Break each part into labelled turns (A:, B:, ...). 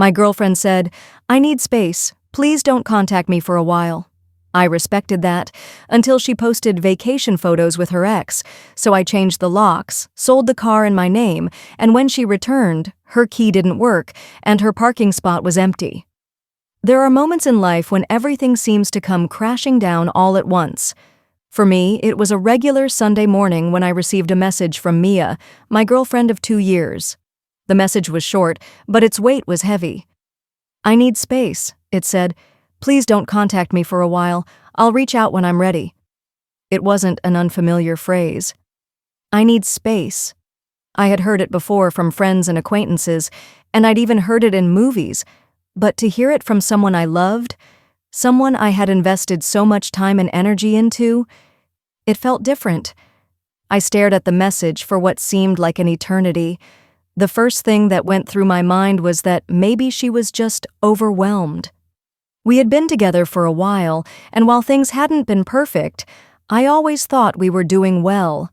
A: My girlfriend said, "I need space. Please don't contact me for a while." I respected that, until she posted vacation photos with her ex, so I changed the locks, sold the car in my name, and when she returned, her key didn't work, and her parking spot was empty. There are moments in life when everything seems to come crashing down all at once. For me, it was a regular Sunday morning when I received a message from Mia, my girlfriend of 2 years. The message was short, but its weight was heavy. "I need space," it said. "Please don't contact me for a while. I'll reach out when I'm ready." It wasn't an unfamiliar phrase. I need space. I had heard it before from friends and acquaintances, and I'd even heard it in movies, but to hear it from someone I loved, someone I had invested so much time and energy into, it felt different. I stared at the message for what seemed like an eternity. The first thing that went through my mind was that maybe she was just overwhelmed. We had been together for a while, and while things hadn't been perfect, I always thought we were doing well.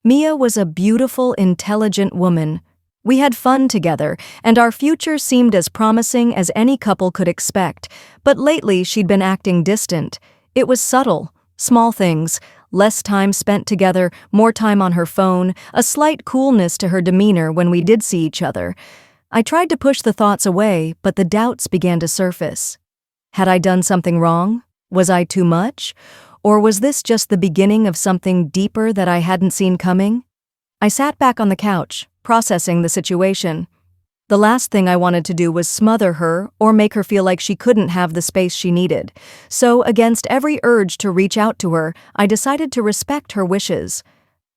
A: Mia was a beautiful, intelligent woman. We had fun together, and our future seemed as promising as any couple could expect, but lately she'd been acting distant. It was subtle, small things, less time spent together, more time on her phone, a slight coolness to her demeanor when we did see each other. I tried to push the thoughts away, but the doubts began to surface. Had I done something wrong? Was I too much? Or was this just the beginning of something deeper that I hadn't seen coming? I sat back on the couch, processing the situation. The last thing I wanted to do was smother her or make her feel like she couldn't have the space she needed. So, against every urge to reach out to her, I decided to respect her wishes.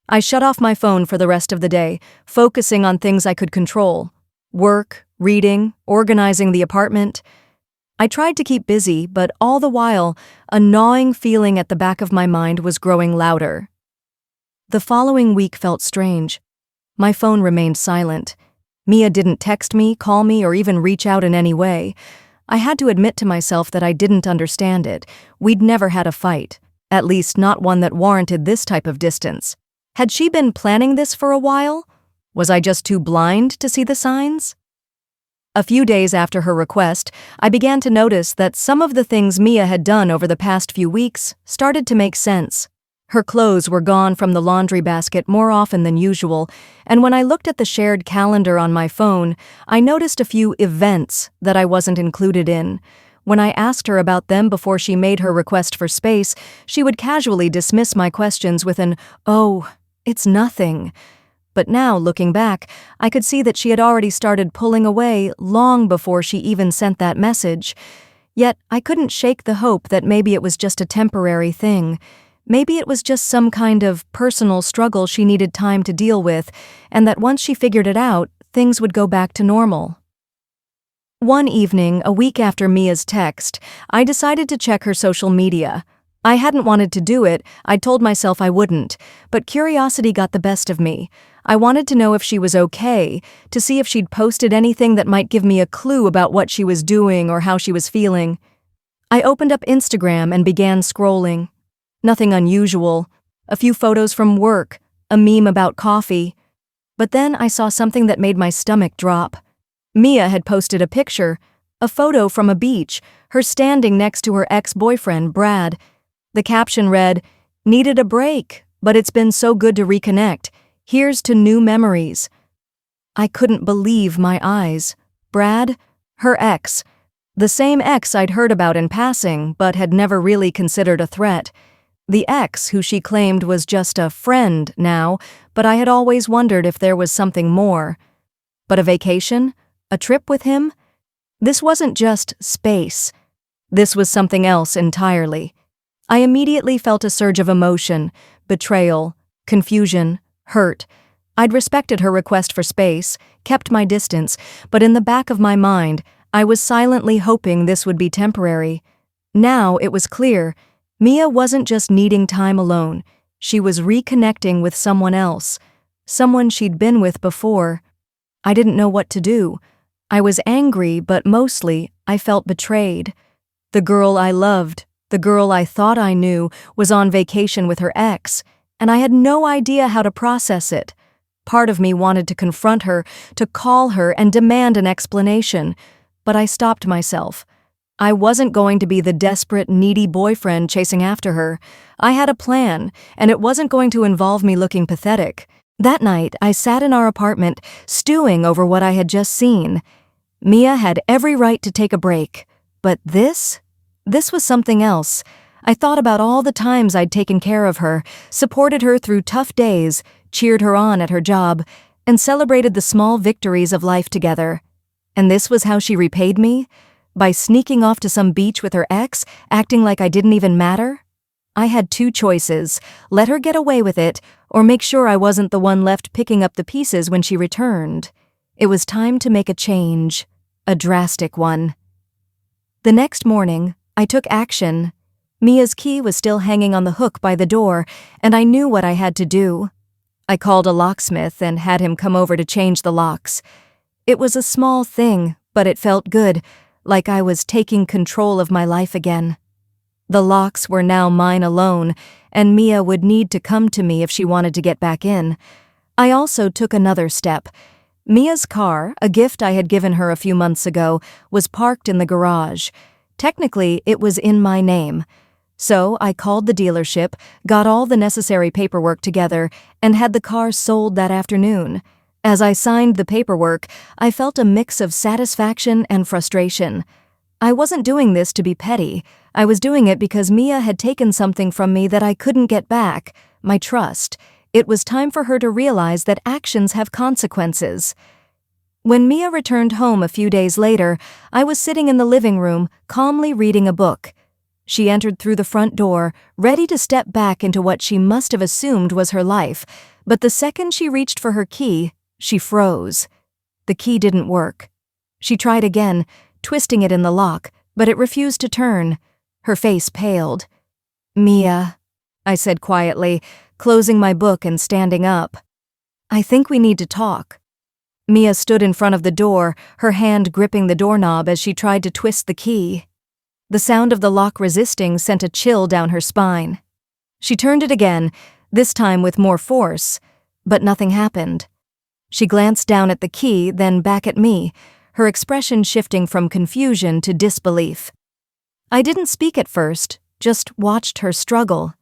A: I shut off my phone for the rest of the day, focusing on things I could control: work, reading, organizing the apartment. I tried to keep busy, but all the while, a gnawing feeling at the back of my mind was growing louder. The following week felt strange. My phone remained silent. Mia didn't text me, call me, or even reach out in any way. I had to admit to myself that I didn't understand it. We'd never had a fight, at least not one that warranted this type of distance. Had she been planning this for a while? Was I just too blind to see the signs? A few days after her request, I began to notice that some of the things Mia had done over the past few weeks started to make sense. Her clothes were gone from the laundry basket more often than usual, and when I looked at the shared calendar on my phone, I noticed a few events that I wasn't included in. When I asked her about them before she made her request for space, she would casually dismiss my questions with an, "Oh, it's nothing." But now, looking back, I could see that she had already started pulling away long before she even sent that message. Yet I couldn't shake the hope that maybe it was just a temporary thing. Maybe it was just some kind of personal struggle she needed time to deal with, and that once she figured it out, things would go back to normal. One evening, a week after Mia's text, I decided to check her social media. I hadn't wanted to do it, I'd told myself I wouldn't, but curiosity got the best of me. I wanted to know if she was okay, to see if she'd posted anything that might give me a clue about what she was doing or how she was feeling. I opened up Instagram and began scrolling. Nothing unusual, a few photos from work, a meme about coffee. But then I saw something that made my stomach drop. Mia had posted a picture, a photo from a beach, her standing next to her ex-boyfriend, Brad. The caption read, "Needed a break, but it's been so good to reconnect. Here's to new memories." I couldn't believe my eyes. Brad? Her ex. The same ex I'd heard about in passing, but had never really considered a threat. The ex who she claimed was just a friend now, but I had always wondered if there was something more. But a vacation? A trip with him? This wasn't just space. This was something else entirely. I immediately felt a surge of emotion, betrayal, confusion, hurt. I'd respected her request for space, kept my distance, but in the back of my mind, I was silently hoping this would be temporary. Now it was clear, Mia wasn't just needing time alone. She was reconnecting with someone else, someone she'd been with before. I didn't know what to do. I was angry, but mostly I felt betrayed. The girl I loved, the girl I thought I knew, was on vacation with her ex, and I had no idea how to process it. Part of me wanted to confront her, to call her and demand an explanation. but I stopped myself. I wasn't going to be the desperate, needy boyfriend chasing after her. I had a plan, and it wasn't going to involve me looking pathetic. That night, I sat in our apartment, stewing over what I had just seen. Mia had every right to take a break. But this was something else. I thought about all the times I'd taken care of her, supported her through tough days, cheered her on at her job, and celebrated the small victories of life together. And this was how she repaid me? By sneaking off to some beach with her ex, acting like I didn't even matter? I had two choices: let her get away with it, or make sure I wasn't the one left picking up the pieces when she returned. It was time to make a change, a drastic one. The next morning, I took action. Mia's key was still hanging on the hook by the door, and I knew what I had to do. I called a locksmith and had him come over to change the locks. It was a small thing, but it felt good, like I was taking control of my life again. The locks were now mine alone, and Mia would need to come to me if she wanted to get back in. I also took another step. Mia's car, a gift I had given her a few months ago, was parked in the garage. Technically, it was in my name. So I called the dealership, got all the necessary paperwork together, and had the car sold that afternoon. As I signed the paperwork, I felt a mix of satisfaction and frustration. I wasn't doing this to be petty. I was doing it because Mia had taken something from me that I couldn't get back, my trust. It was time for her to realize that actions have consequences. When Mia returned home a few days later, I was sitting in the living room, calmly reading a book. She entered through the front door, ready to step back into what she must have assumed was her life, but the second she reached for her key, she froze. The key didn't work. She tried again, twisting it in the lock, but it refused to turn. Her face paled. "Mia," I said quietly, closing my book and standing up. "I think we need to talk." Mia stood in front of the door, her hand gripping the doorknob as she tried to twist the key. The sound of the lock resisting sent a chill down her spine. She turned it again, this time with more force, but nothing happened. She glanced down at the key, then back at me, her expression shifting from confusion to disbelief. I didn't speak at first, just watched her struggle.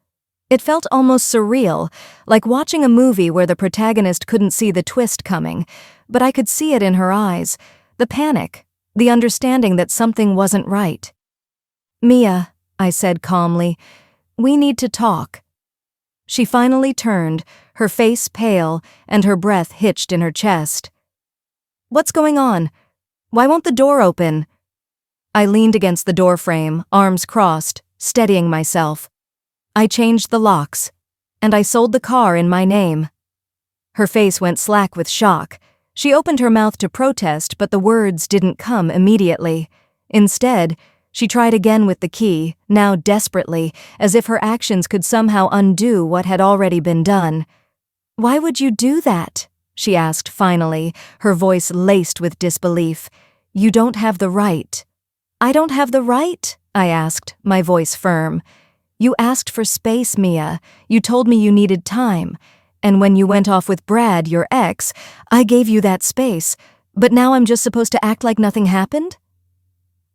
A: It felt almost surreal, like watching a movie where the protagonist couldn't see the twist coming, but I could see it in her eyes, the panic, the understanding that something wasn't right. "Mia," I said calmly, "we need to talk." She finally turned, her face pale and her breath hitched in her chest. "What's going on? Why won't the door open?" I leaned against the door frame, arms crossed, steadying myself. "I changed the locks, and I sold the car in my name." Her face went slack with shock. She opened her mouth to protest, but the words didn't come immediately. Instead, she tried again with the key, now desperately, as if her actions could somehow undo what had already been done. "Why would you do that?" she asked finally, her voice laced with disbelief. "You don't have the right." "I don't have the right?" I asked, my voice firm. "You asked for space, Mia. You told me you needed time. And when you went off with Brad, your ex, I gave you that space. But now I'm just supposed to act like nothing happened?"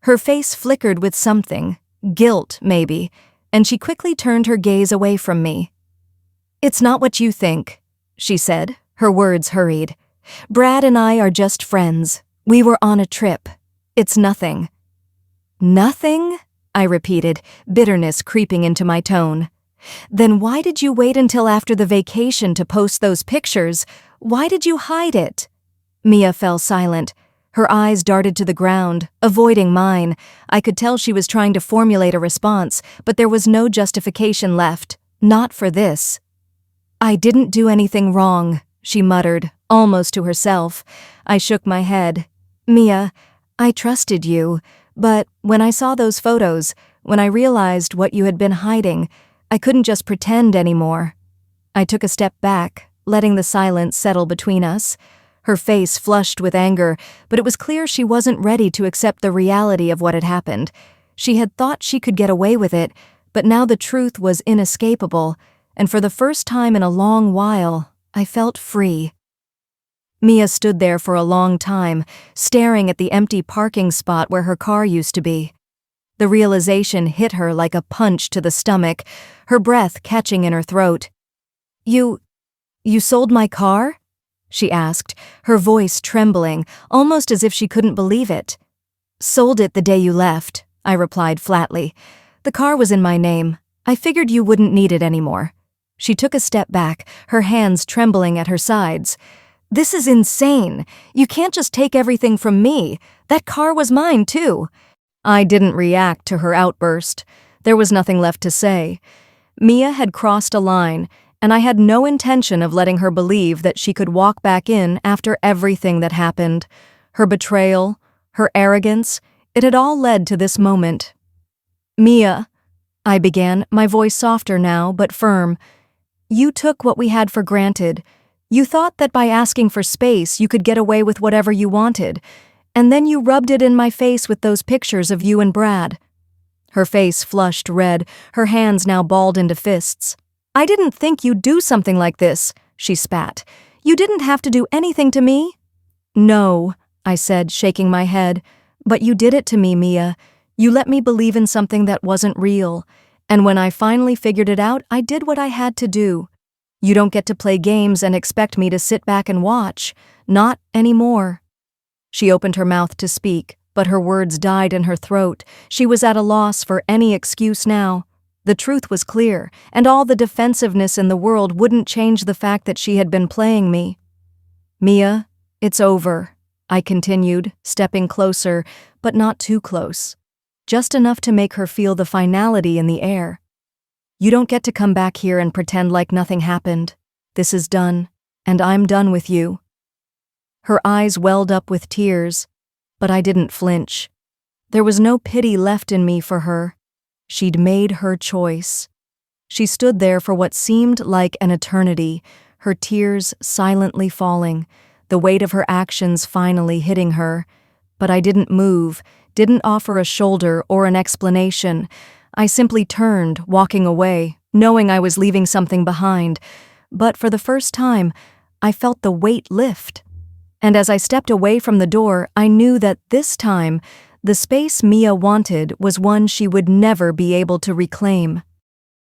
A: Her face flickered with something, guilt maybe, and she quickly turned her gaze away from me. "It's not what you think," she said, her words hurried. "Brad and I are just friends. We were on a trip. It's nothing." "Nothing?" I repeated, bitterness creeping into my tone. "Then why did you wait until after the vacation to post those pictures? Why did you hide it?" Mia fell silent. Her eyes darted to the ground, avoiding mine. I could tell she was trying to formulate a response, but there was no justification left. Not for this. "I didn't do anything wrong," she muttered, almost to herself. I shook my head. "Mia, I trusted you, but when I saw those photos, when I realized what you had been hiding, I couldn't just pretend anymore." I took a step back, letting the silence settle between us. Her face flushed with anger, but it was clear she wasn't ready to accept the reality of what had happened. She had thought she could get away with it, but now the truth was inescapable, and for the first time in a long while, I felt free. Mia stood there for a long time, staring at the empty parking spot where her car used to be. The realization hit her like a punch to the stomach, her breath catching in her throat. You sold my car?" she asked, her voice trembling, almost as if she couldn't believe it. "Sold it the day you left," I replied flatly. "The car was in my name. I figured you wouldn't need it anymore." She took a step back, her hands trembling at her sides. "This is insane. You can't just take everything from me. That car was mine, too." I didn't react to her outburst. There was nothing left to say. Mia had crossed a line, and I had no intention of letting her believe that she could walk back in after everything that happened. Her betrayal, her arrogance, it had all led to this moment. "Mia," I began, my voice softer now, but firm. "You took what we had for granted. You thought that by asking for space you could get away with whatever you wanted, and then you rubbed it in my face with those pictures of you and Brad." Her face flushed red, her hands now balled into fists. "I didn't think you'd do something like this," she spat. "You didn't have to do anything to me." "No," I said, shaking my head. "But you did it to me, Mia. You let me believe in something that wasn't real. And when I finally figured it out, I did what I had to do. You don't get to play games and expect me to sit back and watch. Not anymore." She opened her mouth to speak, but her words died in her throat. She was at a loss for any excuse now. The truth was clear, and all the defensiveness in the world wouldn't change the fact that she had been playing me. "Mia, it's over," I continued, stepping closer, but not too close. Just enough to make her feel the finality in the air. "You don't get to come back here and pretend like nothing happened. This is done, and I'm done with you." Her eyes welled up with tears, but I didn't flinch. There was no pity left in me for her. She'd made her choice. She stood there for what seemed like an eternity, her tears silently falling, the weight of her actions finally hitting her. But I didn't move, didn't offer a shoulder or an explanation. I simply turned, walking away, knowing I was leaving something behind. But for the first time, I felt the weight lift. And as I stepped away from the door, I knew that this time, the space Mia wanted was one she would never be able to reclaim.